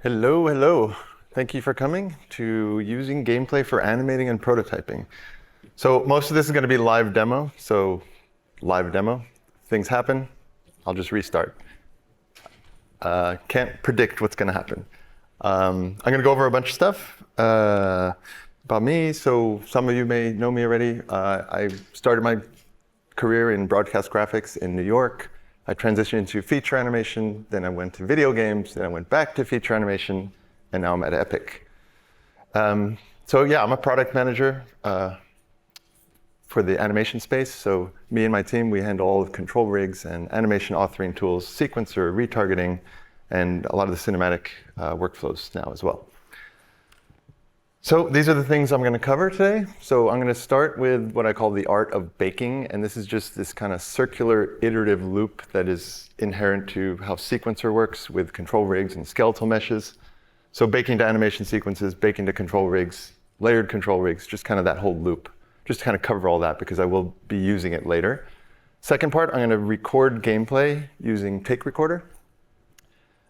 Hello, hello. Thank you for coming to using gameplay for animating and prototyping. So most of this is going to be live demo. So live demo, things happen, I'll just restart. Can't predict what's going to happen. I'm going to go over a bunch of stuff about me. So some of you may know me already. I started my career in broadcast graphics in New York. I transitioned into feature animation, then I went to video games, then I went back to feature animation, and now I'm at Epic. So yeah, I'm a product manager for the animation space. So me and my team, we handle all of control rigs and animation authoring tools, sequencer, retargeting, and a lot of the cinematic workflows now as well. So these are the things I'm going to cover today. So I'm going to start with what I call the art of baking. And this is just this kind of circular iterative loop that is inherent to how sequencer works with control rigs and skeletal meshes. So baking to animation sequences, baking to control rigs, layered control rigs, just kind of that whole loop. Just to kind of cover all that because I will be using it later. Second part, I'm going to record gameplay using Take Recorder.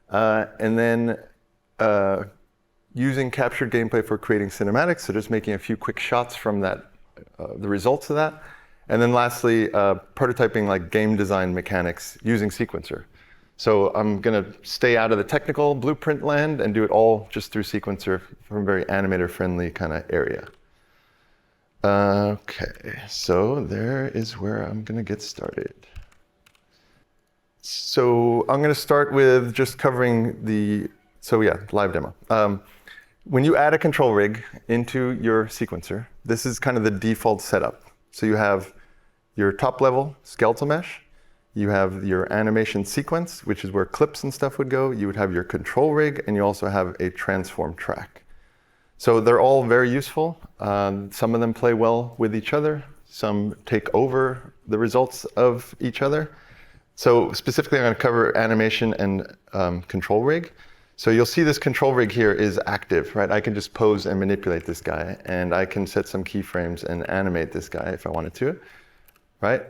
And then using captured gameplay for creating cinematics, so just making a few quick shots from that, the results of that. And then lastly, prototyping like game design mechanics using sequencer. So I'm going to stay out of the technical blueprint land and do it all just through sequencer from a very animator-friendly kind of area. Okay, so there is where I'm going to get started. So I'm going to start with just covering the, so yeah, live demo. When you add a control rig into your sequencer, this is kind of the default setup. So you have your top level skeletal mesh, you have your animation sequence, which is where clips and stuff would go, you would have your control rig, and you also have a transform track. So they're all very useful. Some of them play well with each other, some take over the results of each other. So specifically I'm going to cover animation and control rig. So you'll see this control rig here is active, right? I can just pose and manipulate this guy, and I can set some keyframes and animate this guy if I wanted to, right?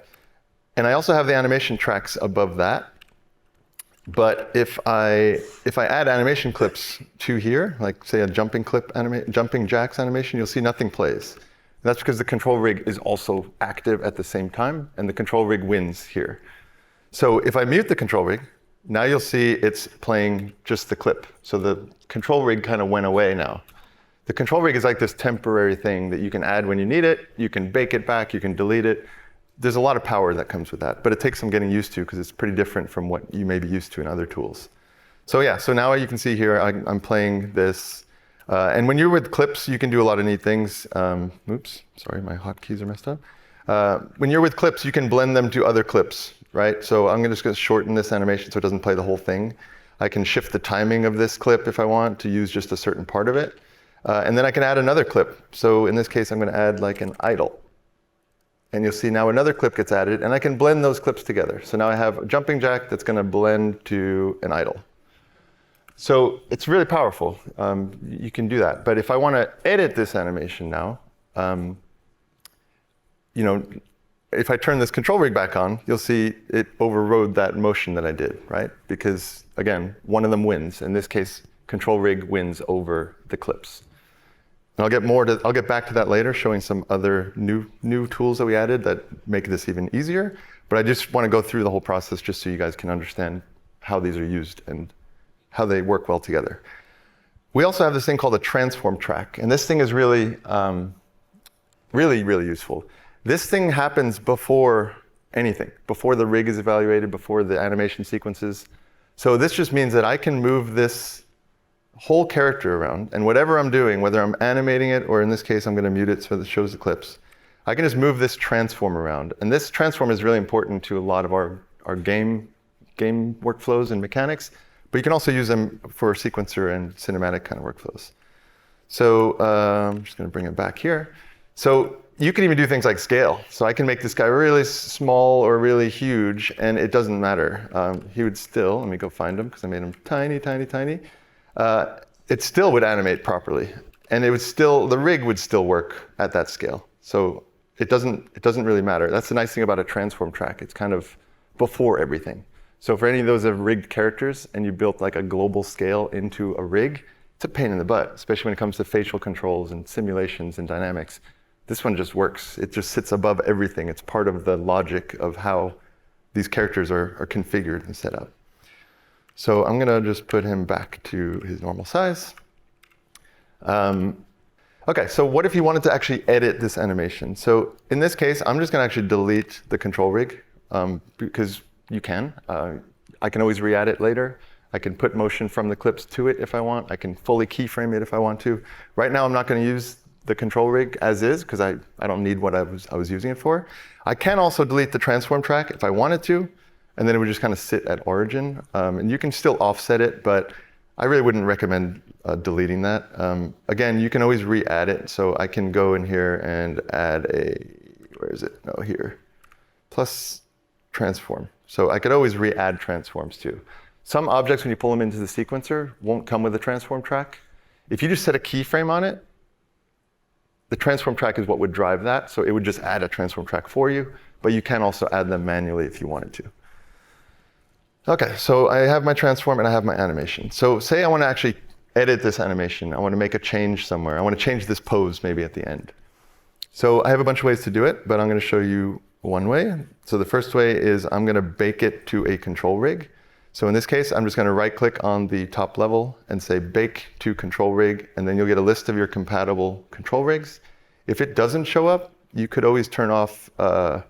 And I also have the animation tracks above that. But if I add animation clips to here, like say a jumping jacks animation, you'll see nothing plays. That's because the control rig is also active at the same time, and the control rig wins here. So if I mute the control rig, now you'll see it's playing just the clip. So the control rig kind of went away now. The control rig is like this temporary thing that you can add when you need it. You can bake it back, you can delete it. There's a lot of power that comes with that, but it takes some getting used to because it's pretty different from what you may be used to in other tools. So yeah, so now you can see here, I'm playing this. And when you're with clips, you can do a lot of neat things. Oops, sorry, my hotkeys are messed up. When you're with clips, you can blend them to other clips. Right? So I'm just going to shorten this animation so it doesn't play the whole thing. I can shift the timing of this clip if I want to use just a certain part of it. And then I can add another clip. So in this case, I'm going to add like an idle. And you'll see now another clip gets added, and I can blend those clips together. So now I have a jumping jack that's going to blend to an idle. So it's really powerful. You can do that. But if I want to edit this animation now, if I turn this control rig back on, you'll see it overrode that motion that I did, right? Because again, one of them wins. In this case, control rig wins over the clips. And I'll get back to that later, showing some other new tools that we added that make this even easier. But I just want to go through the whole process just so you guys can understand how these are used and how they work well together. We also have this thing called a transform track. And this thing is really, really useful. This thing happens before anything, before the rig is evaluated, before the animation sequences. So this just means that I can move this whole character around, and whatever I'm doing, whether I'm animating it, or in this case, I'm going to mute it so that it shows the clips, I can just move this transform around. And this transform is really important to a lot of our game workflows and mechanics, but you can also use them for sequencer and cinematic kind of workflows. So I'm just going to bring it back here. So you can even do things like scale. So I can make this guy really small or really huge, and it doesn't matter. He would still, let me go find him because I made him tiny, tiny, tiny. It still would animate properly, and it would still, the rig would still work at that scale. So it doesn't really matter. That's the nice thing about a transform track. It's kind of before everything. So for any of those that have rigged characters and you built like a global scale into a rig, it's a pain in the butt, especially when it comes to facial controls and simulations and dynamics. This one just works. It just sits above everything. It's part of the logic of how these characters are configured and set up. So I'm gonna just put him back to his normal size. Okay, so what if you wanted to actually edit this animation? So in this case, I'm just gonna actually delete the control rig because you can. I can always re-add it later. I can put motion from the clips to it if I want. I can fully keyframe it if I want to. Right now, I'm not gonna use the control rig as is because I don't need what I was using it for. I can also delete the transform track if I wanted to, and then it would just kind of sit at origin. And you can still offset it, but I really wouldn't recommend deleting that. Again, you can always re-add it. So I can go in here and add where is it? No, here, plus transform. So I could always re-add transforms too. Some objects, when you pull them into the sequencer, won't come with a transform track. If you just set a keyframe on it, the transform track is what would drive that. So it would just add a transform track for you, but you can also add them manually if you wanted to. Okay, so I have my transform and I have my animation. So say I want to actually edit this animation. I want to make a change somewhere. I want to change this pose maybe at the end. So I have a bunch of ways to do it, but I'm going to show you one way. So the first way is I'm going to bake it to a control rig. So in this case, I'm just going to right-click on the top level and say Bake to Control Rig, and then you'll get a list of your compatible control rigs. If it doesn't show up, you could always turn off, where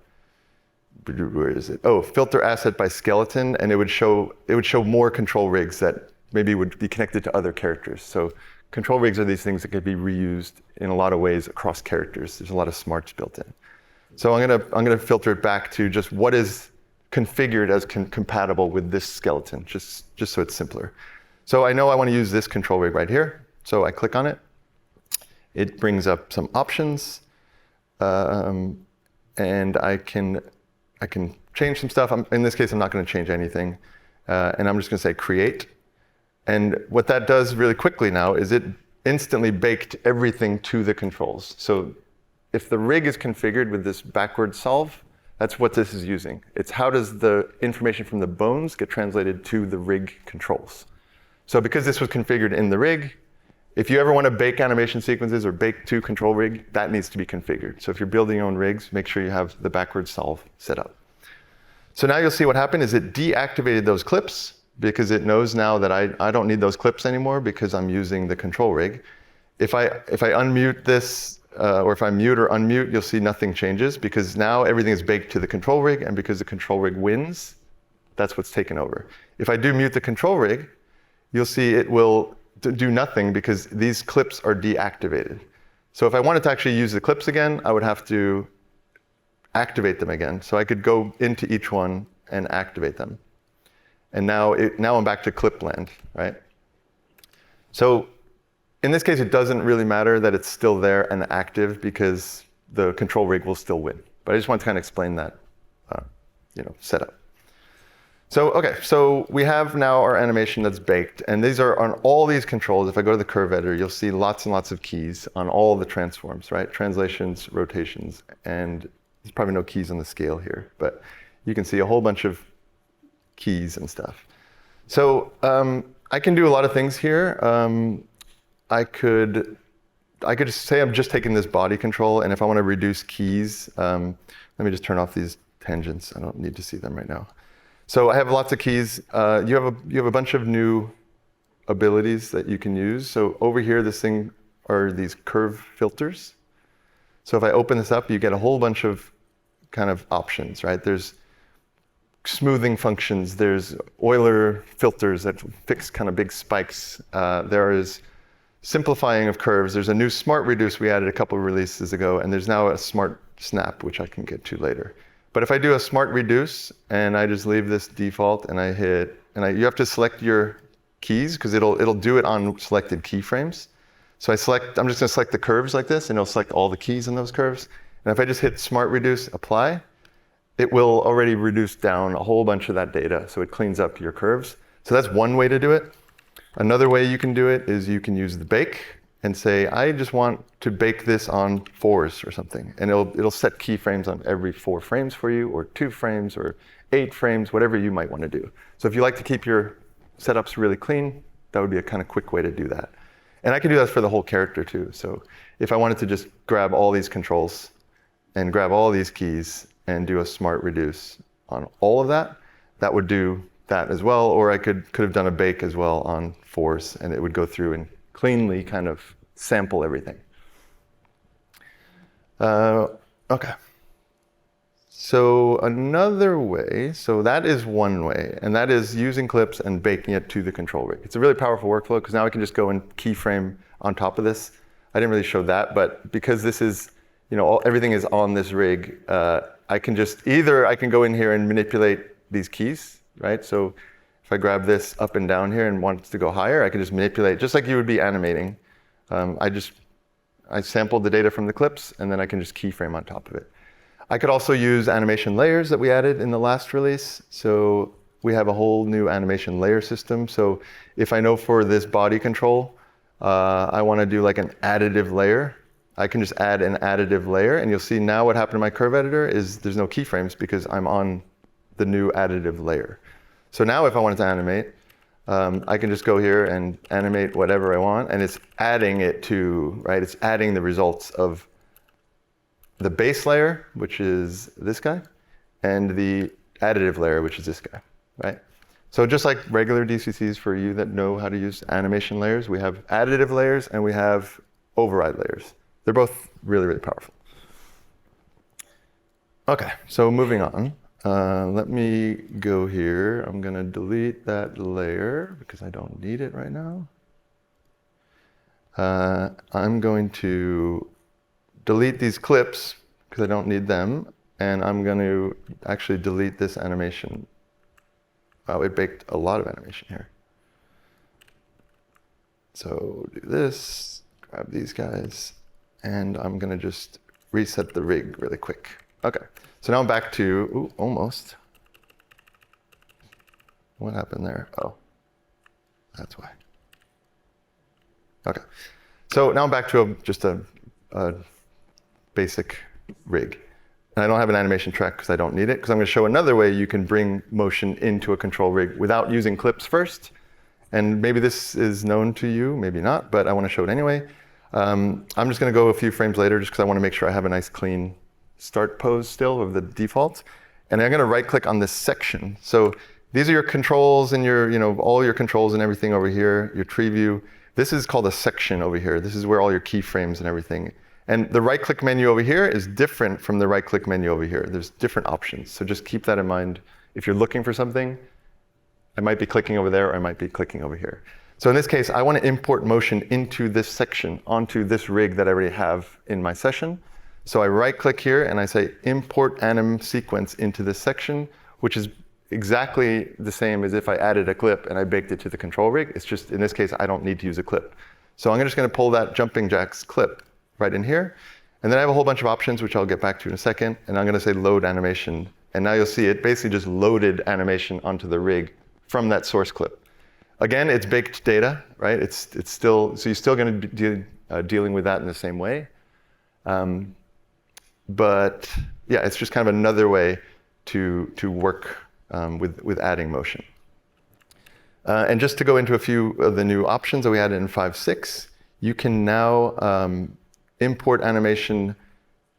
is it? Oh, Filter Asset by Skeleton, and it would show more control rigs that maybe would be connected to other characters. So control rigs are these things that could be reused in a lot of ways across characters. There's a lot of smarts built in. So I'm gonna filter it back to just what is configured as compatible with this skeleton, just so it's simpler. So I know I want to use this control rig right here. So I click on it. It brings up some options, and I can change some stuff. In this case, I'm not going to change anything, and I'm just going to say create. And what that does really quickly now is it instantly baked everything to the controls. So if the rig is configured with this backward solve, that's what this is using. It's how does the information from the bones get translated to the rig controls. So because this was configured in the rig, if you ever want to bake animation sequences or bake to control rig, that needs to be configured. So if you're building your own rigs, make sure you have the backward solve set up. So now you'll see what happened is it deactivated those clips because it knows now that I don't need those clips anymore because I'm using the control rig. If I unmute this, or if I mute or unmute, you'll see nothing changes because now everything is baked to the control rig, and because the control rig wins, that's what's taken over. If I do mute the control rig, you'll see it will do nothing because these clips are deactivated. So if I wanted to actually use the clips again, I would have to activate them again. So I could go into each one and activate them. And now I'm back to clip land, right? So in this case, it doesn't really matter that it's still there and active because the control rig will still win. But I just want to kind of explain that setup. So okay, so we have now our animation that's baked, and these are on all these controls. If I go to the curve editor, you'll see lots and lots of keys on all the transforms, right? Translations, rotations, and there's probably no keys on the scale here, but you can see a whole bunch of keys and stuff. So I can do a lot of things here. I could say I'm just taking this body control, and if I want to reduce keys, let me just turn off these tangents. I don't need to see them right now. So I have lots of keys. You have a bunch of new abilities that you can use. So over here, this thing are these curve filters. So if I open this up, you get a whole bunch of kind of options, right? There's smoothing functions. There's Euler filters that fix kind of big spikes. There is simplifying of curves. There's a new smart reduce we added a couple of releases ago, and there's now a smart snap, which I can get to later. But if I do a smart reduce and I just leave this default and I hit, you have to select your keys because it'll do it on selected keyframes. So I'm just going to select the curves like this, and it'll select all the keys in those curves. And if I just hit smart reduce, apply, it will already reduce down a whole bunch of that data. So it cleans up your curves. So that's one way to do it. Another way you can do it is you can use the bake and say, I just want to bake this on 4s or something. And it'll set keyframes on every 4 frames for you, or 2 frames, or 8 frames, whatever you might want to do. So if you like to keep your setups really clean, that would be a kind of quick way to do that. And I can do that for the whole character too. So if I wanted to just grab all these controls and grab all these keys and do a smart reduce on all of that, that would do that as well. Or I could have done a bake as well on force, and it would go through and cleanly kind of sample everything. Okay. So another way, so that is one way, and that is using clips and baking it to the control rig. It's a really powerful workflow because now I can just go and keyframe on top of this. I didn't really show that, but because this is, everything is on this rig, I can I can go in here and manipulate these keys, right? So if I grab this up and down here and want it to go higher, I can just manipulate, just like you would be animating. I sampled the data from the clips, and then I can just keyframe on top of it. I could also use animation layers that we added in the last release. So we have a whole new animation layer system. So if I know for this body control, I want to do like an additive layer, I can just add an additive layer, and you'll see now what happened to my curve editor is there's no keyframes because I'm on the new additive layer. So now if I wanted to animate, I can just go here and animate whatever I want, and it's adding it to, right? It's adding the results of the base layer, which is this guy, and the additive layer, which is this guy, right? So just like regular DCCs for you that know how to use animation layers, we have additive layers and we have override layers. They're both really, really powerful. Okay, so moving on. Let me go here. I'm gonna delete that layer because I don't need it right now. I'm going to delete these clips because I don't need them, and I'm going to actually delete this animation. Wow, it baked a lot of animation here. So do this, grab these guys, and I'm going to just reset the rig really quick. Okay, so now I'm back to, ooh, almost. What happened there? Oh, that's why. Okay, so now I'm back to just a basic rig. And I don't have an animation track because I don't need it, because I'm going to show another way you can bring motion into a control rig without using clips first. And maybe this is known to you, maybe not, but I want to show it anyway. I'm just going to go a few frames later just because I want to make sure I have a nice clean start pose still of the default. And I'm going to right click on this section. So these are your controls and your, all your controls and everything over here, your tree view. This is called a section over here. This is where all your keyframes and everything. And the right-click menu over here is different from the right-click menu over here. There's different options. So just keep that in mind. If you're looking for something, I might be clicking over there, or I might be clicking over here. So in this case, I want to import motion into this section, onto this rig that I already have in my session. So I right-click here, and I say import anim sequence into this section, which is exactly the same as if I added a clip and I baked it to the control rig. It's just, in this case, I don't need to use a clip. So I'm just going to pull that jumping jacks clip right in here. And then I have a whole bunch of options, which I'll get back to in a second. And I'm going to say load animation. And now you'll see it basically just loaded animation onto the rig from that source clip. Again, it's baked data, right? It's still, so you're still going to be dealing with that in the same way. But yeah, it's just kind of another way to work with adding motion. And just to go into a few of the new options that we added in 5.6, you can now import animation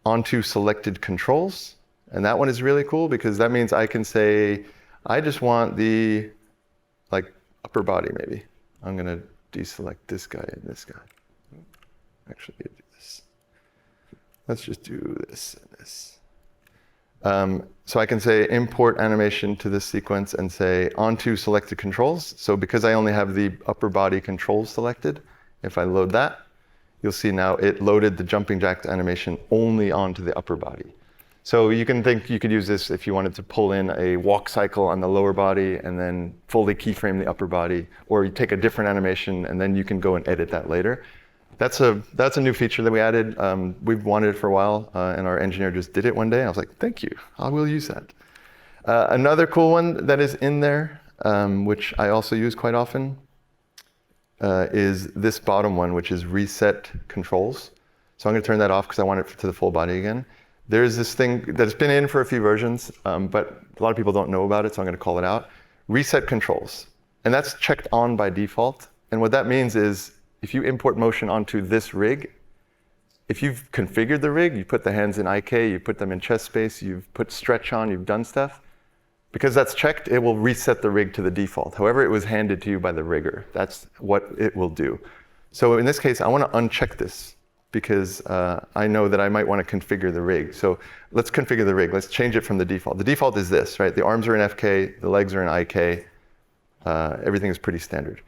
onto selected controls. And that one is really cool because that means I can say, I just want the upper body maybe. I'm gonna deselect this guy and this guy. Actually, do this. Let's just do this and this. So I can say import animation to this sequence and say onto selected controls. So because I only have the upper body controls selected, if I load that, you'll see now it loaded the jumping jacks animation only onto the upper body. So you can think you could use this if you wanted to pull in a walk cycle on the lower body and then fully keyframe the upper body, or you take a different animation and then you can go and edit that later. That's a new feature that we added. We've wanted it for a while, and our engineer just did it one day. I was like, thank you, I will use that. Another cool one that is in there, which I also use quite often, is this bottom one, which is reset controls. So I'm going to turn that off because I want it to the full body again. there's this thing that's been in for a few versions, but a lot of people don't know about it, so I'm going to call it out. Reset controls. And that's checked on by default. And what that means is if you import motion onto this rig, if you've configured the rig, you put the hands in IK, you put them in chest space, you've put stretch on, you've done stuff, because that's checked, it will reset the rig to the default. However it was handed to you by the rigger, that's what it will do. So in this case, I want to uncheck this because I know that I might want to configure the rig. So let's configure the rig. Let's change it from the default. The default is this, right? The arms are in FK, the legs are in IK. Everything is pretty standard.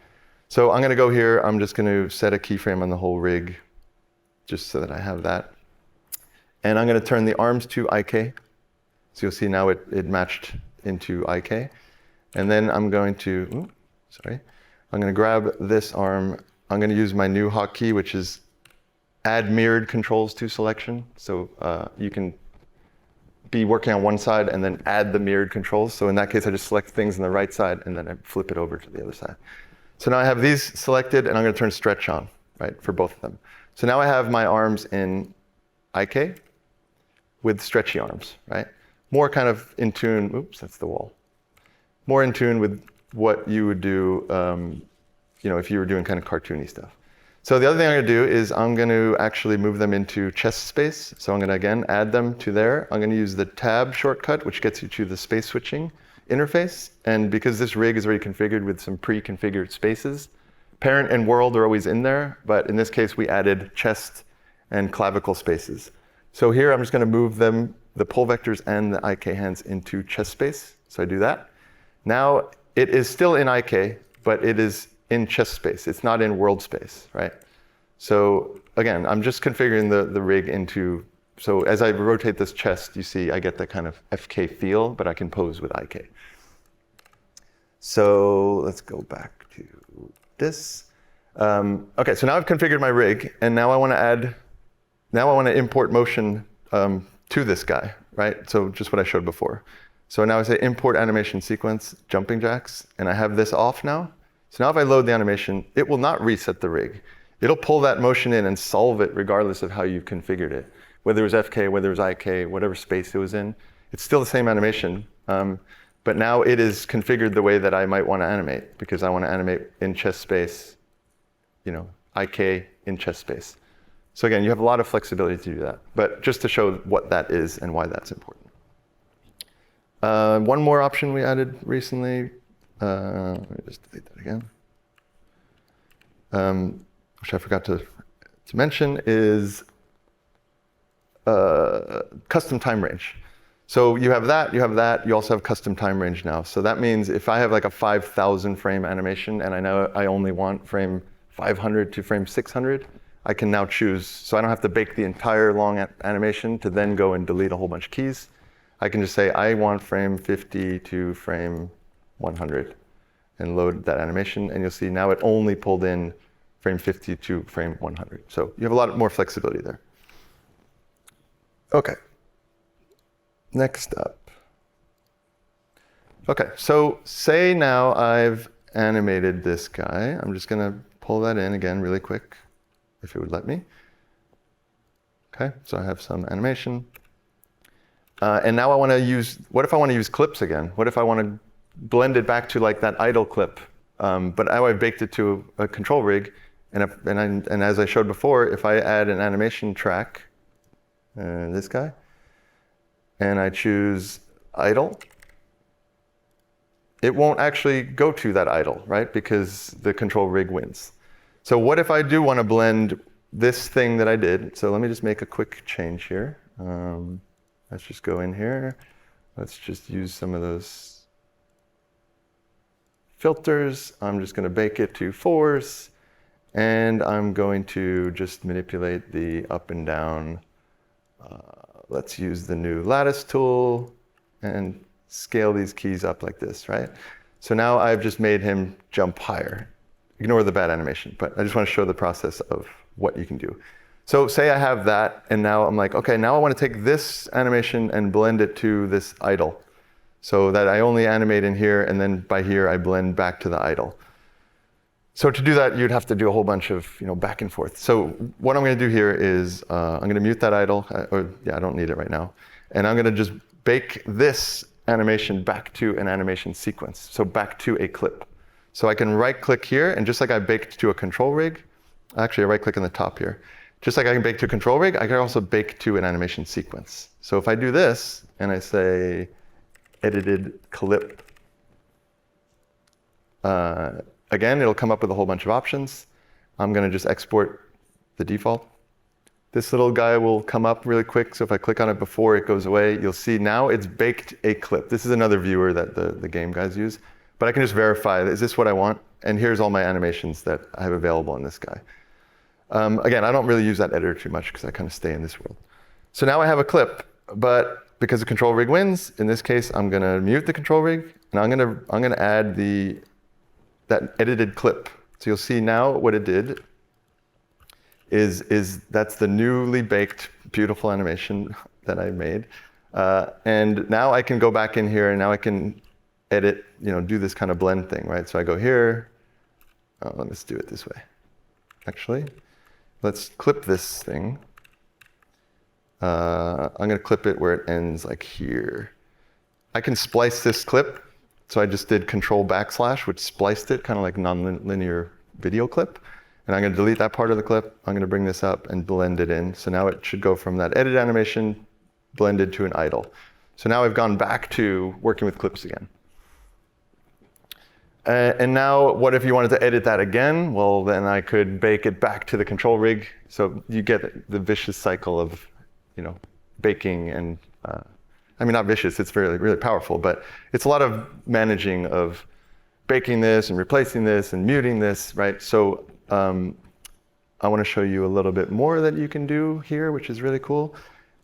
So I'm going to go here. I'm just going to set a keyframe on the whole rig just so that I have that. And I'm going to turn the arms to IK. So you'll see now it matched into IK. And then I'm going to, I'm going to grab this arm. I'm going to use my new hotkey, which is add mirrored controls to selection. So you can be working on one side and then add the mirrored controls. So in that case, I just select things on the right side and then I flip it over to the other side. So now I have these selected and I'm going to turn stretch on, right, for both of them. So now I have my arms in IK with stretchy arms, right? More kind of in tune, oops, that's the wall. More in tune with what you would do if you were doing kind of cartoony stuff. So the other thing I'm going to do is I'm going to actually move them into chest space. So I'm going to, again, add them to there. I'm going to use the tab shortcut, which gets you to the space switching interface. And because this rig is already configured with some pre-configured spaces, parent and world are always in there. But in this case, we added chest and clavicle spaces. So here, I'm just going to move them, the pull vectors and the IK hands, into chest space. So I do that. Now, it is still in IK, but it is in chest space. It's not in world space, right? So again, I'm just configuring the rig into, so as I rotate this chest, you see I get that kind of FK feel, but I can pose with IK. So let's go back to this. Okay, so now I've configured my rig, and now I want to import motion to this guy, right? So just what I showed before. So now I say import animation sequence, jumping jacks, and I have this off now. So now if I load the animation, it will not reset the rig. It'll pull that motion in and solve it regardless of how you've configured it. Whether it was FK, whether it was IK, whatever space it was in, it's still the same animation. But now it is configured the way that I might want to animate, because I want to animate in chest space, IK in chest space. So again, you have a lot of flexibility to do that. But just to show what that is and why that's important. One more option we added recently. Let me just delete that again. Which I forgot to mention is custom time range. So you have that, you also have custom time range now. So that means if I have like a 5,000 frame animation and I know I only want frame 500 to frame 600, I can now choose. So I don't have to bake the entire long animation to then go and delete a whole bunch of keys. I can just say I want frame 50 to frame 100 and load that animation, and you'll see now it only pulled in frame 50 to frame 100. So you have a lot more flexibility there. Okay, next up. Okay, so say now I've animated this guy. I'm just gonna pull that in again really quick, if it would let me. Okay, so I have some animation. And now I want to use, what if I want to use clips again? What if I want to blend it back to like that idle clip? But now I've baked it to a control rig. And as I showed before, if I add an animation track, this guy, and I choose idle, it won't actually go to that idle, right? Because the control rig wins. So what if I do want to blend this thing that I did? So let me just make a quick change here. Let's just go in here. Let's just use some of those filters. I'm just going to bake it to 4s. And I'm going to just manipulate the up and down. Let's use the new lattice tool and scale these keys up like this, right? So now I've just made him jump higher. Ignore the bad animation, but I just want to show the process of what you can do. So say I have that, and now I'm like, okay, now I want to take this animation and blend it to this idle, so that I only animate in here, and then by here I blend back to the idle. So to do that, you'd have to do a whole bunch of back and forth. So what I'm going to do here is I'm going to mute that idle. I don't need it right now. And I'm going to just bake this animation back to an animation sequence, so back to a clip. So I can right-click here, and just like I baked to a control rig, actually I right-click in the top here. Just like I can bake to a control rig, I can also bake to an animation sequence. So if I do this, and I say edited clip, again, it'll come up with a whole bunch of options. I'm going to just export the default. This little guy will come up really quick, so if I click on it before it goes away, you'll see now it's baked a clip. This is another viewer that the game guys use. But I can just verify, is this what I want? And here's all my animations that I have available in this guy. Again, I don't really use that editor too much because I kind of stay in this world. So now I have a clip, but because the control rig wins, in this case, I'm going to mute the control rig, and I'm going to add that edited clip. So you'll see now what it did is that's the newly baked, beautiful animation that I made. And now I can go back in here, and now I can edit, do this kind of blend thing, right? So I go here. Oh, let's do it this way. Actually, let's clip this thing. I'm going to clip it where it ends, like here. I can splice this clip. So I just did Control /, which spliced it, kind of like non-linear video clip. And I'm going to delete that part of the clip. I'm going to bring this up and blend it in. So now it should go from that edit animation blended to an idle. So now I've gone back to working with clips again. And now, what if you wanted to edit that again? Well, then I could bake it back to the control rig. So you get the vicious cycle of, baking and, I mean, not vicious, it's really, really powerful, but it's a lot of managing of baking this and replacing this and muting this, right? So I want to show you a little bit more that you can do here, which is really cool.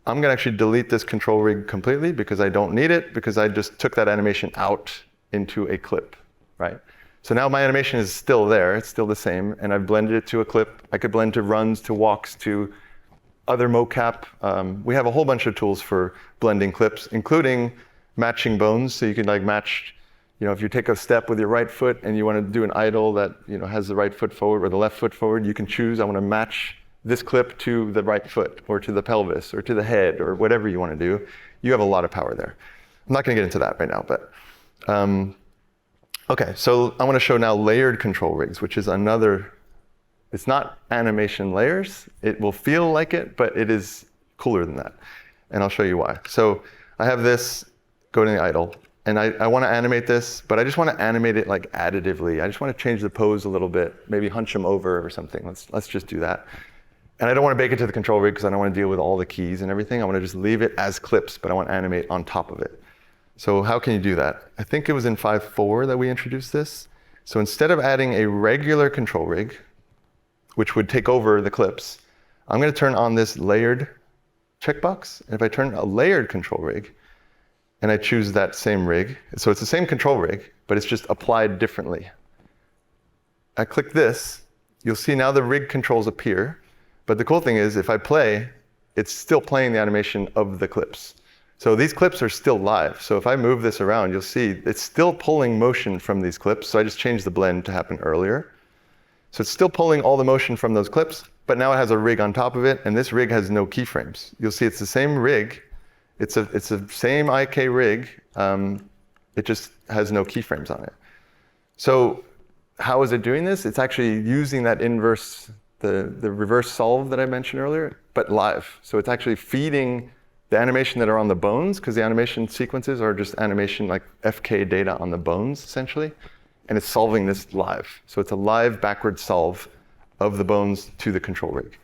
I'm going to actually delete this control rig completely because I don't need it, because I just took that animation out into a clip. Right? So now my animation is still there, it's still the same, and I've blended it to a clip. I could blend to runs, to walks, to other mocap. We have a whole bunch of tools for blending clips, including matching bones. So you can match, if you take a step with your right foot and you want to do an idle that has the right foot forward or the left foot forward, you can choose, I want to match this clip to the right foot or to the pelvis or to the head or whatever you want to do. You have a lot of power there. I'm not going to get into that right now, but okay, so I want to show now layered control rigs, which is another, it's not animation layers. It will feel like it, but it is cooler than that. And I'll show you why. So I have this, go to the idle, and I want to animate this, but I just want to animate it additively. I just want to change the pose a little bit, maybe hunch them over or something. Let's just do that. And I don't want to bake it to the control rig because I don't want to deal with all the keys and everything. I want to just leave it as clips, but I want to animate on top of it. So how can you do that? I think it was in 5.4 that we introduced this. So instead of adding a regular control rig, which would take over the clips, I'm going to turn on this layered checkbox. And if I turn a layered control rig, and I choose that same rig, so it's the same control rig, but it's just applied differently. I click this, you'll see now the rig controls appear. But the cool thing is, if I play, it's still playing the animation of the clips. So these clips are still live. So if I move this around, you'll see it's still pulling motion from these clips. So I just changed the blend to happen earlier. So it's still pulling all the motion from those clips, but now it has a rig on top of it, and this rig has no keyframes. You'll see it's the same rig. It's the same IK rig. It just has no keyframes on it. So how is it doing this? It's actually using that inverse, the reverse solve that I mentioned earlier, but live. So it's actually feeding the animation that are on the bones, because the animation sequences are just animation like FK data on the bones, essentially. And it's solving this live. So it's a live backward solve of the bones to the control rig.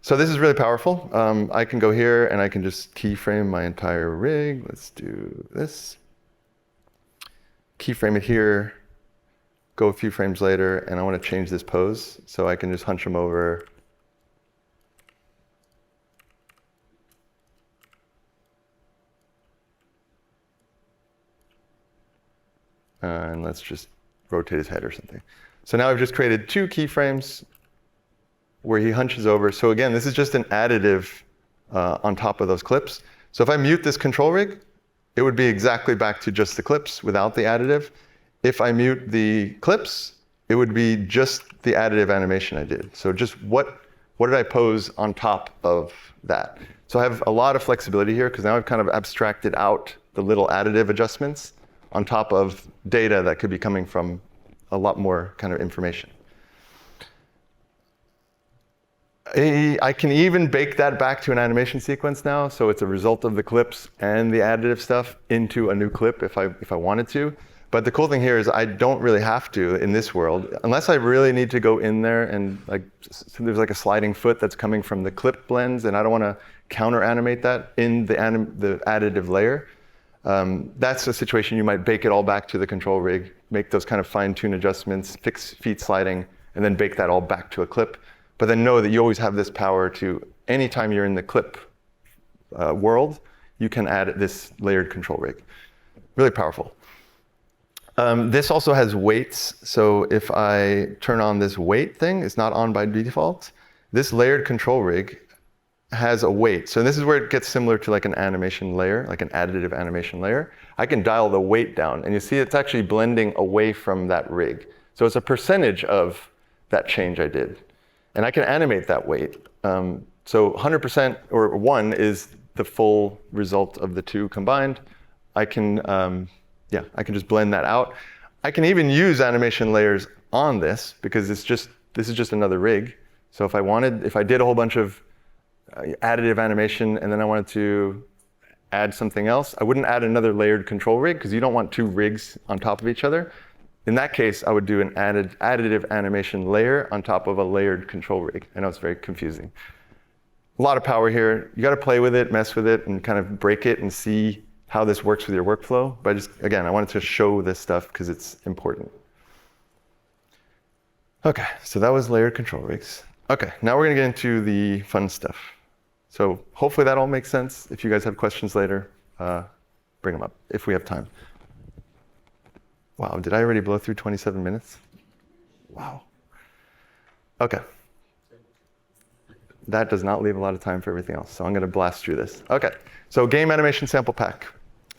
So this is really powerful. I can go here and I can just keyframe my entire rig. Let's do this. Keyframe it here, go a few frames later, and I want to change this pose. So I can just hunch them over. And let's just rotate his head or something. So now I've just created 2 keyframes where he hunches over. So again, this is just an additive on top of those clips. So if I mute this control rig, it would be exactly back to just the clips without the additive. If I mute the clips, it would be just the additive animation I did. So just what did I pose on top of that? So I have a lot of flexibility here because now I've kind of abstracted out the little additive adjustments on top of data that could be coming from a lot more kind of information. I can even bake that back to an animation sequence now, so it's a result of the clips and the additive stuff into a new clip if I wanted to. But the cool thing here is I don't really have to in this world, unless I really need to go in there and so there's like a sliding foot that's coming from the clip blends, and I don't want to counter animate that in the additive layer. That's a situation you might bake it all back to the control rig, make those kind of fine-tune adjustments, fix feet sliding, and then bake that all back to a clip. But then know that you always have this power to, anytime you're in the clip world, you can add this layered control rig. Really powerful. This also has weights. So if I turn on this weight thing, it's not on by default. This layered control rig has a weight. So this is where it gets similar to like an animation layer, like an additive animation layer. I can dial the weight down, and you see it's actually blending away from that rig. So it's a percentage of that change I did. And I can animate that weight. So 100% or 1 is the full result of the two combined. I can just blend that out. I can even use animation layers on this because this is just another rig. So if I did a whole bunch of additive animation and then I wanted to add something else, I wouldn't add another layered control rig because you don't want two rigs on top of each other. In that case, I would do an additive animation layer on top of a layered control rig. I know it's very confusing. A lot of power here. You got to play with it, mess with it, and kind of break it and see how this works with your workflow. But again, I wanted to show this stuff because it's important. OK, so that was layered control rigs. OK, now we're going to get into the fun stuff. So hopefully that all makes sense. If you guys have questions later, bring them up if we have time. Wow, did I already blow through 27 minutes? Wow. OK. That does not leave a lot of time for everything else, so I'm going to blast through this. OK, so game animation sample pack.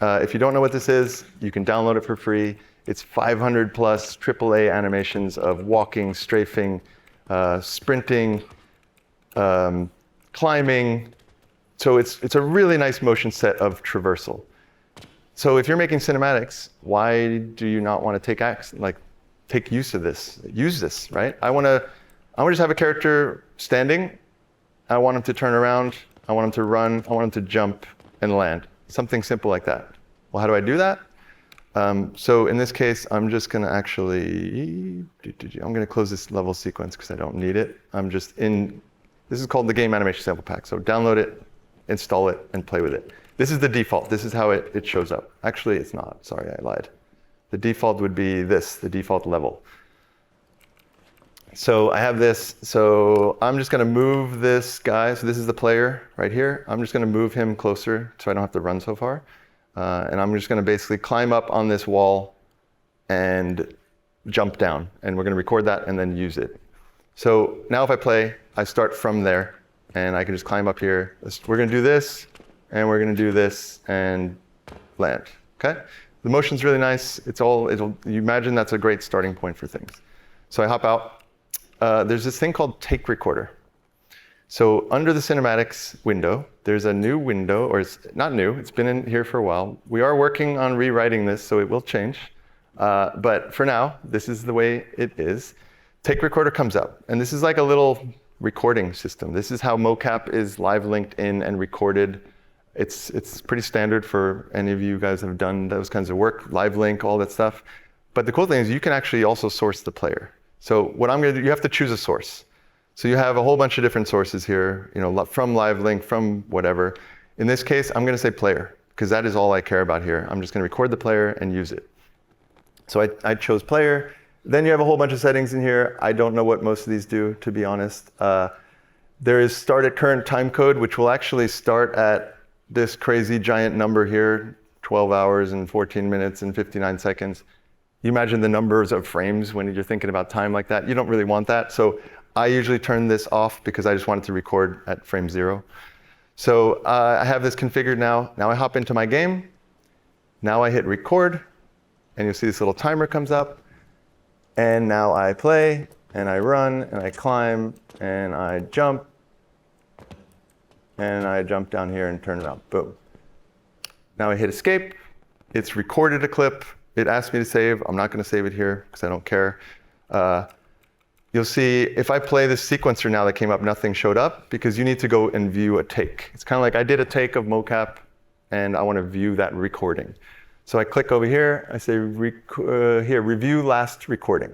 If you don't know what this is, you can download it for free. It's 500 plus AAA animations of walking, strafing, sprinting, climbing. So it's a really nice motion set of traversal. So if you're making cinematics, why do you not want to take use of this? Use this, right? I want to just have a character standing. I want him to turn around. I want him to run. I want him to jump and land. Something simple like that. Well, how do I do that? So in this case, I'm just going to I'm going to close this level sequence because I don't need it. This is called the game animation sample pack. So download it, install it, and play with it. This is the default. This is how it shows up. Actually, it's not. Sorry, I lied. The default would be this, the default level. So I have this. So I'm just going to move this guy. So this is the player right here. I'm just going to move him closer so I don't have to run so far. And I'm just going to basically climb up on this wall and jump down. And we're going to record that and then use it. So now if I play, I start from there. And I can just climb up here. We're going to do this. And we're going to do this and land. OK? The motion's really nice. You imagine that's a great starting point for things. So I hop out. There's this thing called Take Recorder. So under the cinematics window, there's a new window, or it's not new. It's been in here for a while. We are working on rewriting this, so it will change. But for now, this is the way it is. Take Recorder comes up. And this is like a little recording system. This is how mocap is live linked in and recorded. It's pretty standard for any of you guys that have done those kinds of work, live link, all that stuff. But the cool thing is you can actually also source the player. So what I'm going to do, you have to choose a source. So you have a whole bunch of different sources here, from live link, from whatever. In this case, I'm going to say player, because that is all I care about here. I'm just going to record the player and use it. So I chose player. Then you have a whole bunch of settings in here. I don't know what most of these do, to be honest. There is start at current time code, which will actually start at this crazy giant number here, 12 hours and 14 minutes and 59 seconds. You imagine the numbers of frames when you're thinking about time like that. You don't really want that. So I usually turn this off because I just want it to record at frame 0. So I have this configured now. Now I hop into my game. Now I hit record. And you'll see this little timer comes up. And now I play, and I run, and I climb, and I jump, and I jump down here and turn it on. Boom. Now I hit escape. It's recorded a clip. It asked me to save. I'm not going to save it here because I don't care. You'll see if I play this sequencer now that came up, nothing showed up because you need to go and view a take. It's kind of like I did a take of mocap, and I want to view that recording. So I click over here. I say, here, review last recording.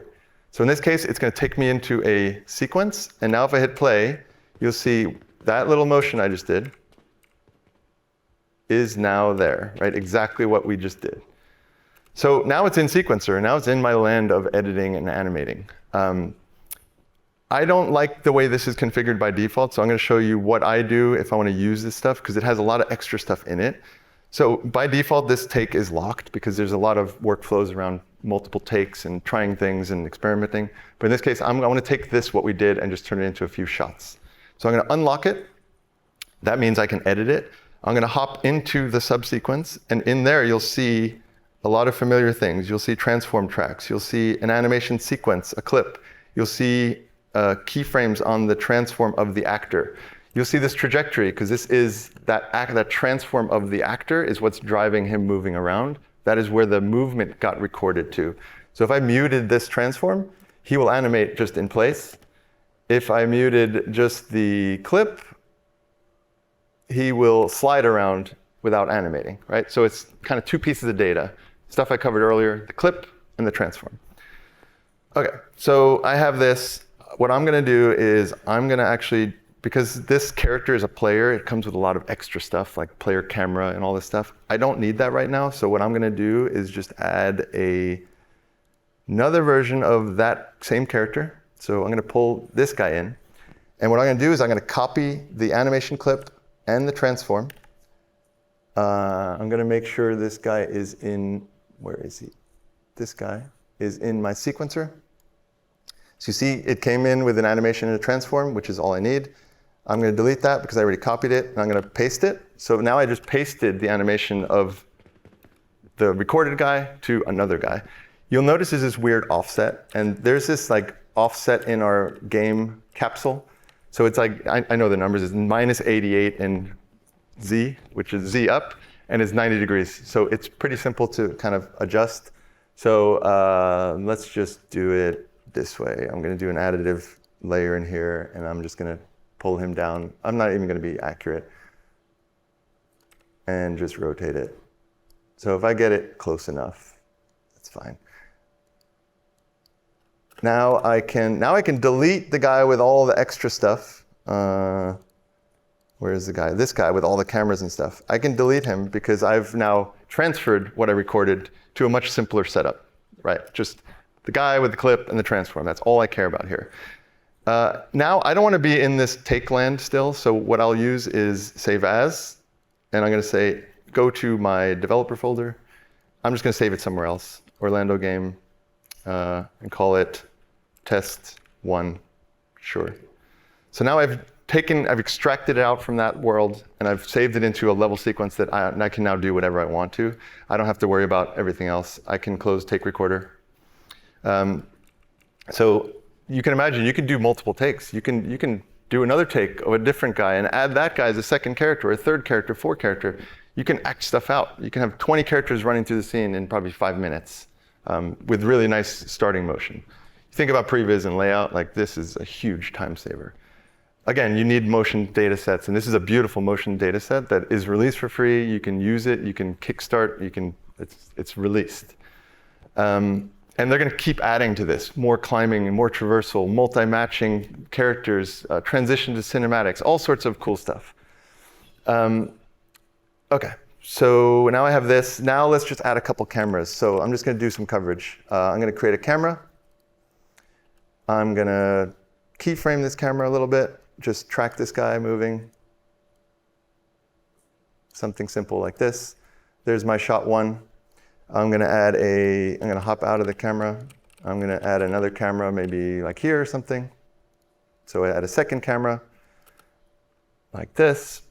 So in this case, it's going to take me into a sequence. And now if I hit play, you'll see that little motion I just did is now there, right? Exactly what we just did. So now it's in sequencer. Now it's in my land of editing and animating. I don't like the way this is configured by default, so I'm going to show you what I do if I want to use this stuff, because it has a lot of extra stuff in it. So by default, this take is locked because there's a lot of workflows around multiple takes and trying things and experimenting. But in this case, I want to take this, what we did, and just turn it into a few shots. So I'm going to unlock it. That means I can edit it. I'm going to hop into the subsequence, and in there you'll see a lot of familiar things. You'll see transform tracks. You'll see an animation sequence, a clip. You'll see keyframes on the transform of the actor. You'll see this trajectory, because this is that transform of the actor is what's driving him moving around. That is where the movement got recorded to. So if I muted this transform, he will animate just in place. If I muted just the clip, he will slide around without animating, right? So it's kind of two pieces of data. Stuff I covered earlier, the clip and the transform. Okay, so I have this. What I'm going to do is I'm going to actually, because this character is a player, it comes with a lot of extra stuff like player camera and all this stuff. I don't need that right now. So what I'm going to do is just add another version of that same character. So I'm going to pull this guy in. And what I'm going to do is I'm going to copy the animation clip and the transform. I'm going to make sure this guy is in, where is he? This guy is in my sequencer. So you see it came in with an animation and a transform, which is all I need. I'm going to delete that because I already copied it, and I'm going to paste it. So now I just pasted the animation of the recorded guy to another guy. You'll notice there's this weird offset, and there's this like offset in our game capsule. So it's like, I know the numbers, it's -88 in Z, which is Z up, and it's 90 degrees. So it's pretty simple to kind of adjust. So let's just do it this way. I'm going to do an additive layer in here, and I'm just going to pull him down. I'm not even going to be accurate. And just rotate it. So if I get it close enough, that's fine. Now I can delete the guy with all the extra stuff. Where is the guy? This guy with all the cameras and stuff. I can delete him because I've now transferred what I recorded to a much simpler setup, right? Just the guy with the clip and the transform. That's all I care about here. Now I don't want to be in this take land still. So what I'll use is save as, and I'm going to say go to my developer folder. I'm just going to save it somewhere else, Orlando game, and call it test1. Sure. So now I've extracted it out from that world, and I've saved it into a level sequence that I can now do whatever I want to. I don't have to worry about everything else. I can close take recorder. So you can imagine you can do multiple takes. You can do another take of a different guy and add that guy as a second character, or a third character, fourth character. You can act stuff out. You can have 20 characters running through the scene in probably 5 minutes with really nice starting motion. You think about previs and layout, like this is a huge time saver. Again, you need motion data sets, and this is a beautiful motion data set that is released for free. You can use it, you can kickstart, it's released. And they're going to keep adding to this, more climbing and more traversal, multi-matching characters, transition to cinematics, all sorts of cool stuff. Okay, so now I have this. Now let's just add a couple cameras. So I'm just going to do some coverage. I'm going to create a camera. I'm going to keyframe this camera a little bit. Just track this guy moving. Something simple like this. There's my shot one. I'm going to hop out of the camera. I'm going to add another camera, maybe like here or something. So I add a second camera like this.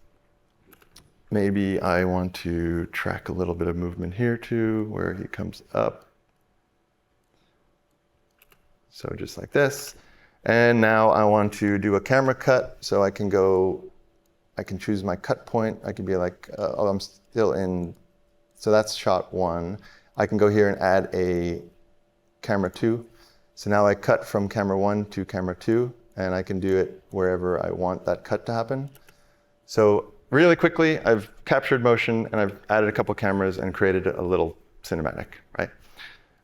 Maybe I want to track a little bit of movement here too, where he comes up. So just like this. And now I want to do a camera cut. So I can choose my cut point. I can be like, oh, I'm still in, so that's shot 1. I can go here and add a camera 2. So now I cut from camera 1 to camera 2, and I can do it wherever I want that cut to happen. So really quickly, I've captured motion, and I've added a couple cameras and created a little cinematic, right?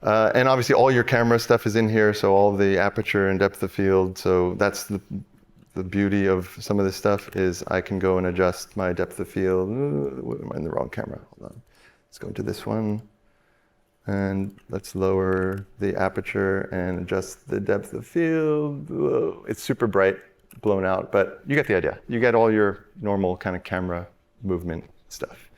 And obviously all your camera stuff is in here, so all the aperture and depth of field. So that's the beauty of some of this stuff is I can go and adjust my depth of field. Am I in the wrong camera? Hold on. Let's go into this one. And let's lower the aperture and adjust the depth of field. Whoa. It's super bright, blown out, but you get the idea. You get all your normal kind of camera movement stuff.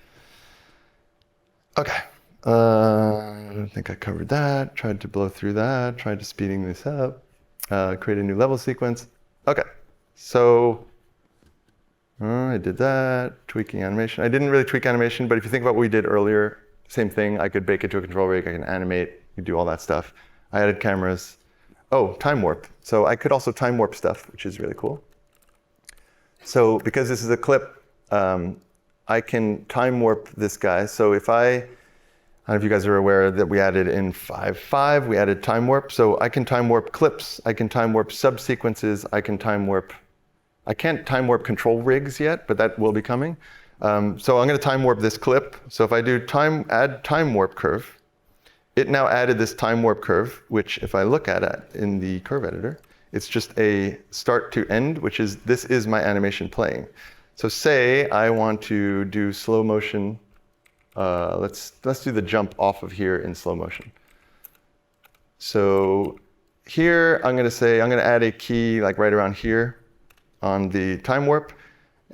Okay. I don't think I covered that. Tried to blow through that. Tried to speeding this up. Create a new level sequence. Okay. So I did that. Tweaking animation. I didn't really tweak animation, but if you think about what we did earlier, same thing. I could bake it to a control rig. I can animate. You can do all that stuff. I added cameras. Oh, time warp. So I could also time warp stuff, which is really cool. So because this is a clip, I can time warp this guy. So if I don't know if you guys are aware that we added in 5.5, we added time warp. So I can time warp clips. I can time warp subsequences. I can time warp. I can't time warp control rigs yet, but that will be coming. So I'm going to time warp this clip. So if I do add time warp curve, it now added this time warp curve, which if I look at it in the curve editor, it's just a start to end, which is this is my animation playing. So say I want to do slow motion. Let's do the jump off of here in slow motion. So here I'm going to add a key like right around here on the time warp.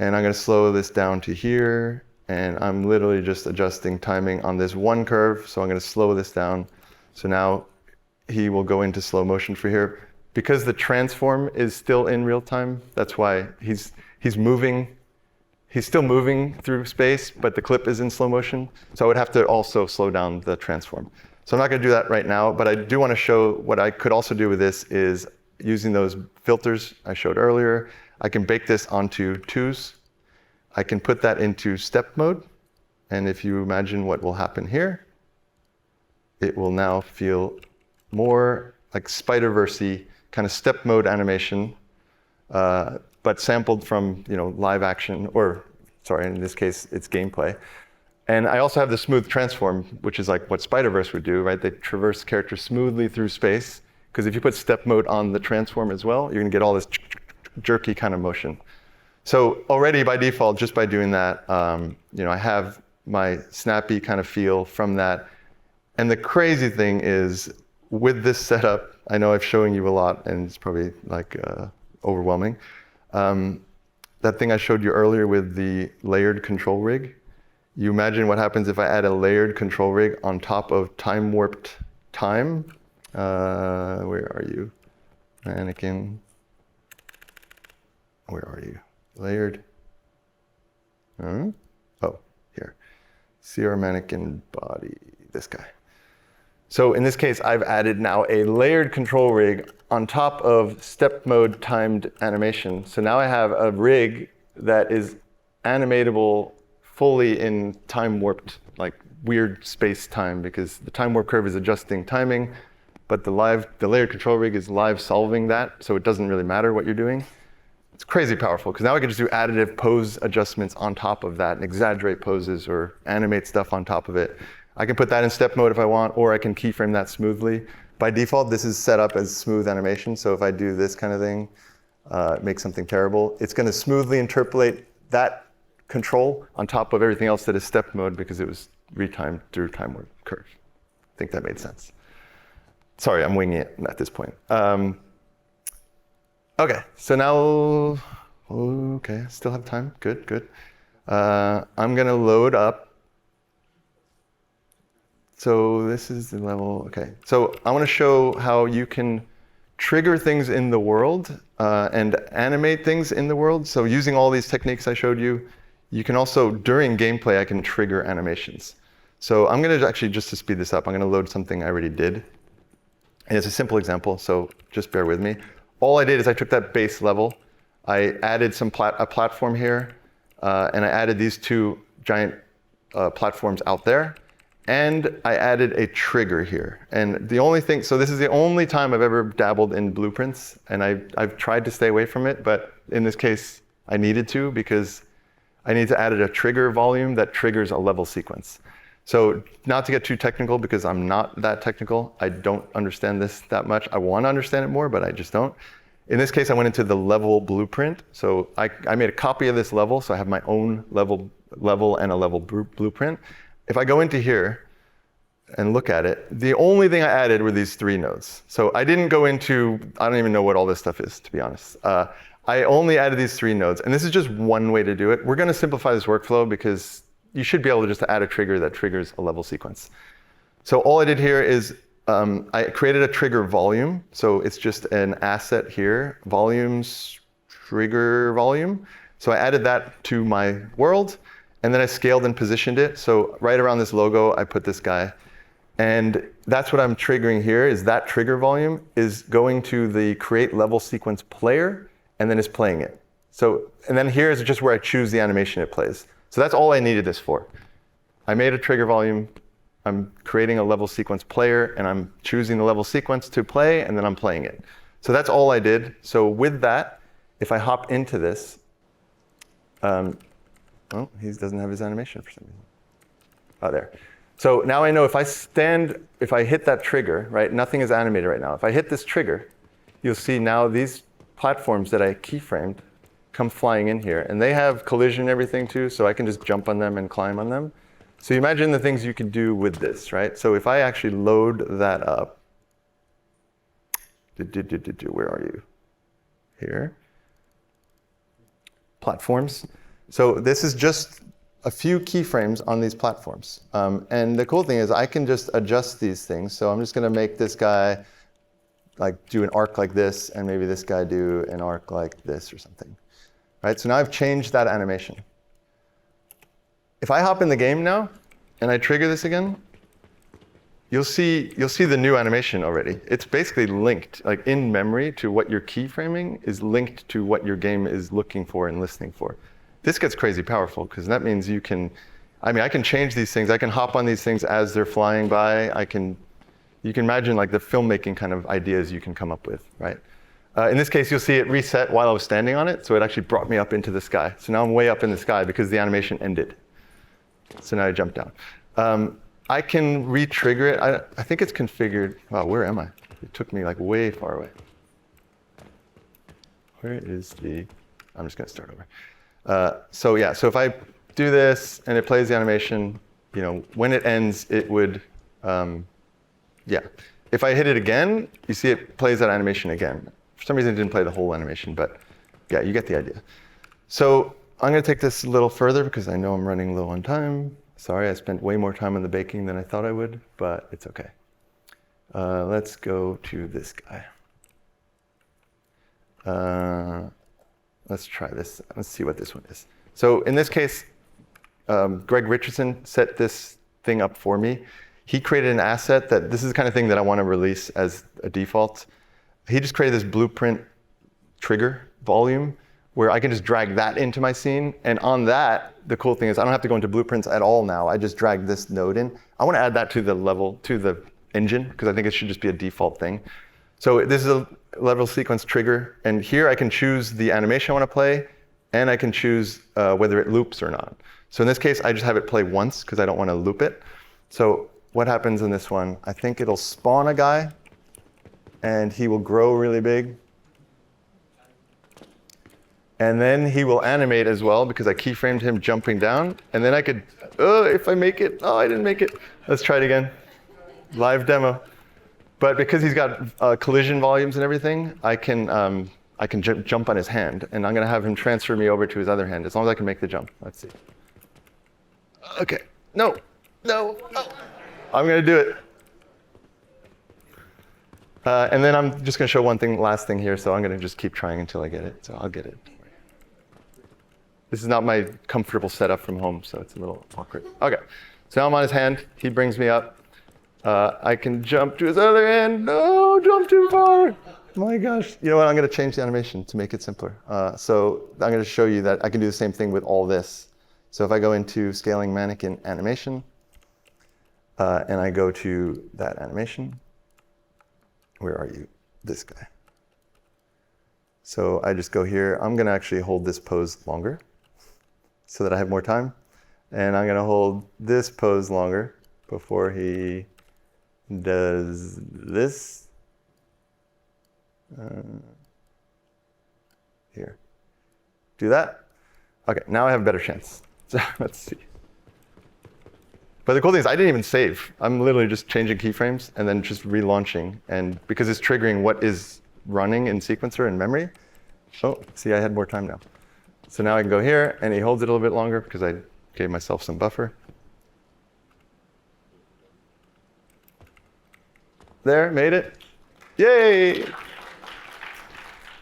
And I'm going to slow this down to here. And I'm literally just adjusting timing on this one curve. So I'm going to slow this down. So now he will go into slow motion for here. Because the transform is still in real time, that's why he's moving. He's still moving through space, but the clip is in slow motion. So I would have to also slow down the transform. So I'm not going to do that right now, but I do want to show what I could also do with this is using those filters I showed earlier. I can bake this onto 2s. I can put that into step mode. And if you imagine what will happen here, it will now feel more like Spider-Verse-y kind of step mode animation, but sampled from live action, or sorry, in this case, it's gameplay. And I also have the smooth transform, which is like what Spider-Verse would do, right? They traverse characters smoothly through space. Because if you put step mode on the transform as well, you're going to get all this jerky kind of motion. So already by default, just by doing that, I have my snappy kind of feel from that. And the crazy thing is, with this setup, I know I've shown you a lot, and it's probably like overwhelming. That thing I showed you earlier with the layered control rig, you imagine what happens if I add a layered control rig on top of time warped time. Where are you? Mannequin. Where are you? Layered. Oh, here. CR mannequin body, this guy. So in this case, I've added now a layered control rig on top of step mode timed animation. So now I have a rig that is animatable fully in time warped, like weird space time, because the time warp curve is adjusting timing, but the layered control rig is live solving that, so it doesn't really matter what you're doing. It's crazy powerful, because now I can just do additive pose adjustments on top of that and exaggerate poses or animate stuff on top of it. I can put that in step mode if I want, or I can keyframe that smoothly. By default, this is set up as smooth animation, so if I do this kind of thing, make something terrible, it's going to smoothly interpolate that control on top of everything else that is step mode because it was retimed through time warp curve. I think that made sense. Sorry, I'm winging it at this point. Okay, so now, okay, still have time. Good, good. I'm going to load up. So this is the level. Okay, so I want to show how you can trigger things in the world and animate things in the world. So using all these techniques I showed you, you can also, during gameplay, I can trigger animations. So I'm going to actually, just to speed this up, I'm going to load something I already did. And it's a simple example, so just bear with me. All I did is I took that base level, I added a platform here, and I added these two giant platforms out there, and I added a trigger here. And the only thing, so this is the only time I've ever dabbled in blueprints, and I've tried to stay away from it, but in this case, I needed to because I need to add a trigger volume that triggers a level sequence. So not to get too technical because I'm not that technical. I don't understand this that much. I want to understand it more, but I just don't. In this case, I went into the level blueprint. So I made a copy of this level, so I have my own level and a level blueprint. If I go into here and look at it, the only thing I added were these 3 nodes. So I didn't go into, I don't even know what all this stuff is, to be honest. I only added these 3 nodes, and this is just one way to do it. We're going to simplify this workflow because you should be able to just add a trigger that triggers a level sequence. So all I did here is I created a trigger volume. So it's just an asset here, volumes, trigger volume. So I added that to my world, and then I scaled and positioned it. So right around this logo, I put this guy. And that's what I'm triggering here, is that trigger volume is going to the create level sequence player, and then is playing it. So, and then here is just where I choose the animation it plays. So that's all I needed this for. I made a trigger volume, I'm creating a level sequence player, and I'm choosing the level sequence to play, and then I'm playing it. So that's all I did. So with that, if I hop into this, oh, he doesn't have his animation for some reason. Oh, there. So now I know if I hit that trigger, right, nothing is animated right now. If I hit this trigger, you'll see now these platforms that I keyframed come flying in here, and they have collision and everything too, so I can just jump on them and climb on them. So you imagine the things you could do with this, right? So if I actually load that up, where are you? Here. Platforms. So this is just a few keyframes on these platforms. And the cool thing is I can just adjust these things. So I'm just going to make this guy like do an arc like this, and maybe this guy do an arc like this or something. Right? So now I've changed that animation. If I hop in the game now and I trigger this again, you'll see the new animation already. It's basically linked, like in memory, to what you're keyframing is linked to what your game is looking for and listening for. This gets crazy powerful because that means I can change these things. I can hop on these things as they're flying by. You can imagine like the filmmaking kind of ideas you can come up with, right? In this case, you'll see it reset while I was standing on it, so it actually brought me up into the sky. So now I'm way up in the sky because the animation ended. So now I jump down. I can re-trigger it. I think it's configured. Wow, where am I? It took me like way far away. Where is I'm just gonna start over. So yeah, so if I do this and it plays the animation, when it ends, it would, yeah. If I hit it again, you see it plays that animation again. For some reason, it didn't play the whole animation, but yeah, you get the idea. So I'm going to take this a little further because I know I'm running low on time. Sorry, I spent way more time on the baking than I thought I would, but it's okay. Let's go to this guy. Let's try this. Let's see what this one is. So in this case, Greg Richardson set this thing up for me. He created an asset that this is the kind of thing that I want to release as a default. He just created this blueprint trigger volume where I can just drag that into my scene. And on that, the cool thing is I don't have to go into blueprints at all now. I just drag this node in. I want to add that to the engine because I think it should just be a default thing. So this is a level sequence trigger. And here I can choose the animation I want to play, and I can choose whether it loops or not. So in this case, I just have it play once because I don't want to loop it. So what happens in this one? I think it'll spawn a guy, and he will grow really big. And then he will animate as well because I keyframed him jumping down. And then I could, if I make it, I didn't make it. Let's try it again. Live demo. But because he's got collision volumes and everything, I can jump on his hand. And I'm going to have him transfer me over to his other hand as long as I can make the jump. Let's see. OK. No. I'm going to do it. And then I'm just going to show last thing here. So I'm going to just keep trying until I get it. So I'll get it. This is not my comfortable setup from home, so it's a little awkward. OK. So now I'm on his hand. He brings me up. I can jump to his other end. No, jump too far. My gosh. You know what? I'm going to change the animation to make it simpler. So I'm going to show you that I can do the same thing with all this. So if I go into scaling mannequin animation, and I go to that animation, where are you? This guy. So I just go here. I'm going to actually hold this pose longer so that I have more time. And I'm going to hold this pose longer before he does this. Here. Do that. Okay, now I have a better chance. So let's see. But the cool thing is I didn't even save. I'm literally just changing keyframes and then just relaunching. And because it's triggering what is running in sequencer in memory. Oh, see, I had more time now. So now I can go here, and he holds it a little bit longer because I gave myself some buffer. There, made it. Yay!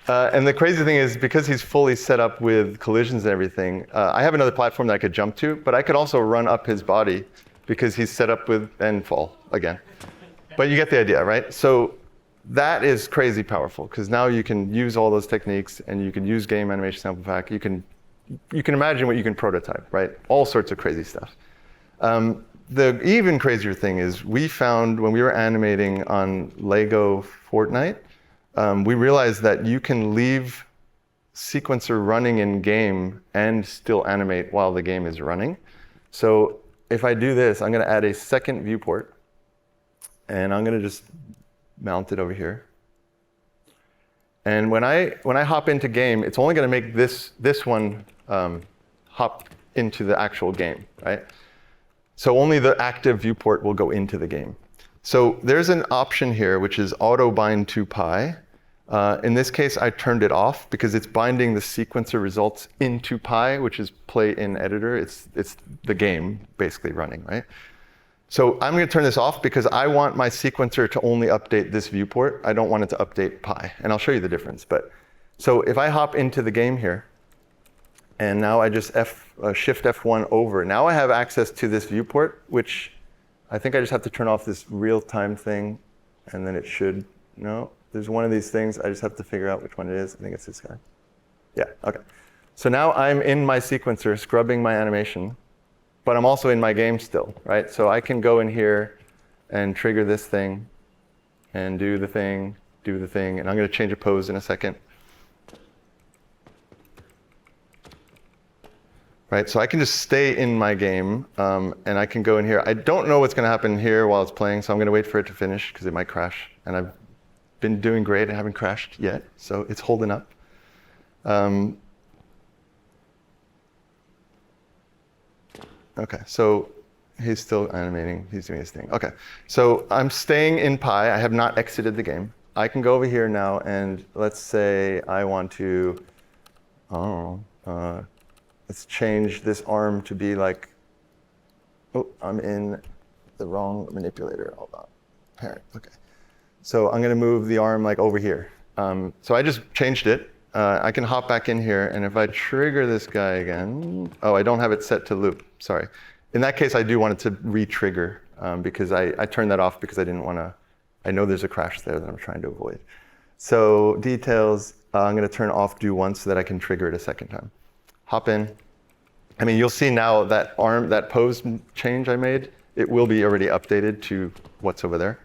And the crazy thing is, because he's fully set up with collisions and everything, I have another platform that I could jump to, but I could also run up his body because he's set up with and fall again. But you get the idea, right? So that is crazy powerful because now you can use all those techniques and you can use game animation sample pack. You can imagine what you can prototype, right? All sorts of crazy stuff. The even crazier thing is we found when we were animating on Lego Fortnite, we realized that you can leave sequencer running in game and still animate while the game is running. So if I do this, I'm going to add a second viewport, and I'm going to just mount it over here. And when I hop into game, it's only going to make this one hop into the actual game, right? So only the active viewport will go into the game. So there's an option here, which is auto bind to pi. In this case, I turned it off because it's binding the sequencer results into pi, which is play in editor. It's the game basically running, right? So I'm going to turn this off because I want my sequencer to only update this viewport. I don't want it to update pi, and I'll show you the difference. But so if I hop into the game here, and now I just shift F1 over, now I have access to this viewport, which I think I just have to turn off this real-time thing, and then it should, no. There's one of these things. I just have to figure out which one it is. I think it's this guy. Yeah, OK. So now I'm in my sequencer, scrubbing my animation, but I'm also in my game still, right? So I can go in here and trigger this thing and do the thing, and I'm going to change a pose in a second. Right, so I can just stay in my game, and I can go in here. I don't know what's going to happen here while it's playing, so I'm going to wait for it to finish because it might crash. And I've been doing great. I haven't crashed yet, so it's holding up. OK, so he's still animating. He's doing his thing. OK, so I'm staying in pi. I have not exited the game. I can go over here now, and let's say I want to, let's change this arm to be like, oh, I'm in the wrong manipulator. Hold on, parent. OK. So I'm going to move the arm like over here. So I just changed it. I can hop back in here, and if I trigger this guy again, oh, I don't have it set to loop. Sorry. In that case, I do want it to re-trigger because I turned that off because I didn't want to. I know there's a crash there that I'm trying to avoid. So details, I'm going to turn off do once so that I can trigger it a second time. Hop in. I mean, you'll see now that that pose change I made, it will be already updated to what's over there.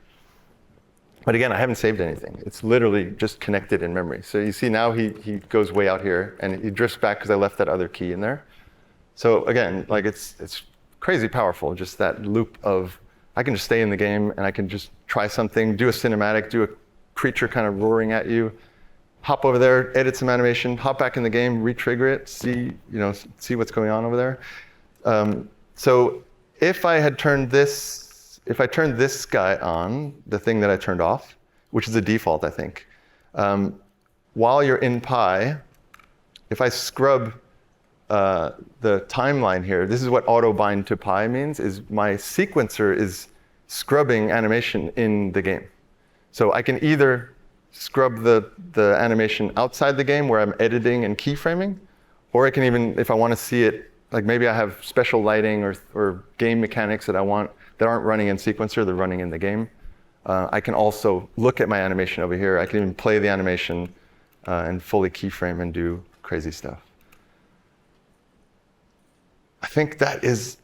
But again, I haven't saved anything. It's literally just connected in memory. So you see now he goes way out here, and he drifts back because I left that other key in there. So again, like it's crazy powerful, just that loop of I can just stay in the game, and I can just try something, do a cinematic, do a creature kind of roaring at you, hop over there, edit some animation, hop back in the game, re-trigger it, see what's going on over there. So if I had turned this, if I turned this guy on, the thing that I turned off, which is the default, I think, while you're in pi, if I scrub the timeline here, this is what auto bind to pi means, is my sequencer is scrubbing animation in the game. So I can either scrub the animation outside the game where I'm editing and keyframing, or I can even, if I want to see it, like maybe I have special lighting or game mechanics that I want that aren't running in sequencer, they're running in the game. I can also look at my animation over here. I can even play the animation and fully keyframe and do crazy stuff. I think that is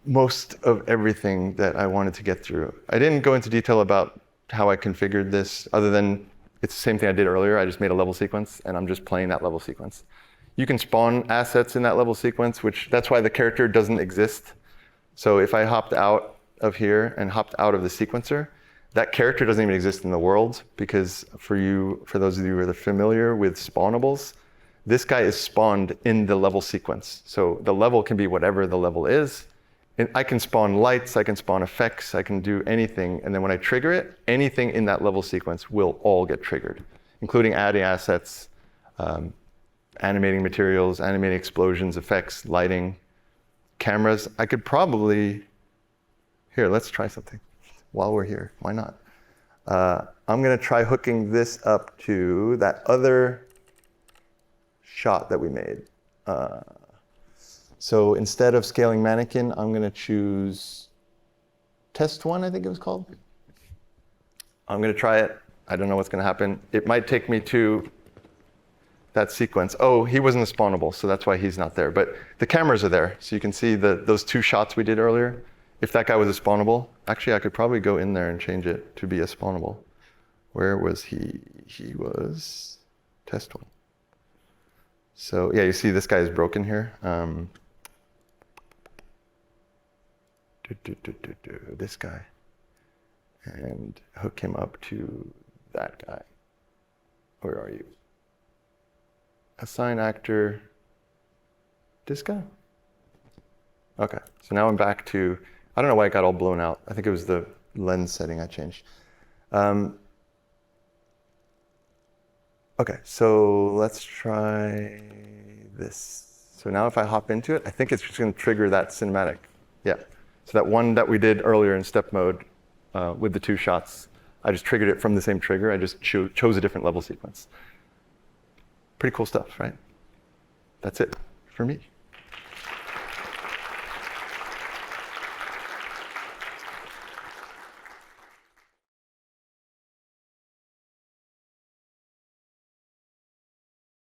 most of everything that I wanted to get through. I didn't go into detail about how I configured this, other than it's the same thing I did earlier. I just made a level sequence, and I'm just playing that level sequence. You can spawn assets in that level sequence, that's why the character doesn't exist. So if I hopped out of here and hopped out of the sequencer, that character doesn't even exist in the world, because for those of you who are familiar with spawnables, this guy is spawned in the level sequence. So the level can be whatever the level is. And I can spawn lights, I can spawn effects, I can do anything. And then when I trigger it, anything in that level sequence will all get triggered, including adding assets, animating materials, animating explosions, effects, lighting, cameras. I could probably, here, let's try something while we're here. Why not? I'm going to try hooking this up to that other shot that we made. So instead of scaling mannequin, I'm going to choose test one, I think it was called. I'm going to try it. I don't know what's going to happen. It might take me to that sequence. Oh, he wasn't a spawnable, so that's why he's not there. But the cameras are there, so you can see those two shots we did earlier. If that guy was a spawnable, actually I could probably go in there and change it to be a spawnable. Where was he? He was test one. So yeah, you see this guy is broken here. This guy. And hook him up to that guy. Where are you? Assign actor, this guy? Okay, so now I'm back to, I don't know why it got all blown out. I think it was the lens setting I changed. Okay, so let's try this. So now if I hop into it, I think it's just gonna trigger that cinematic. Yeah, so that one that we did earlier in step mode with the two shots, I just triggered it from the same trigger. I just chose a different level sequence. Pretty cool stuff, right? That's it for me.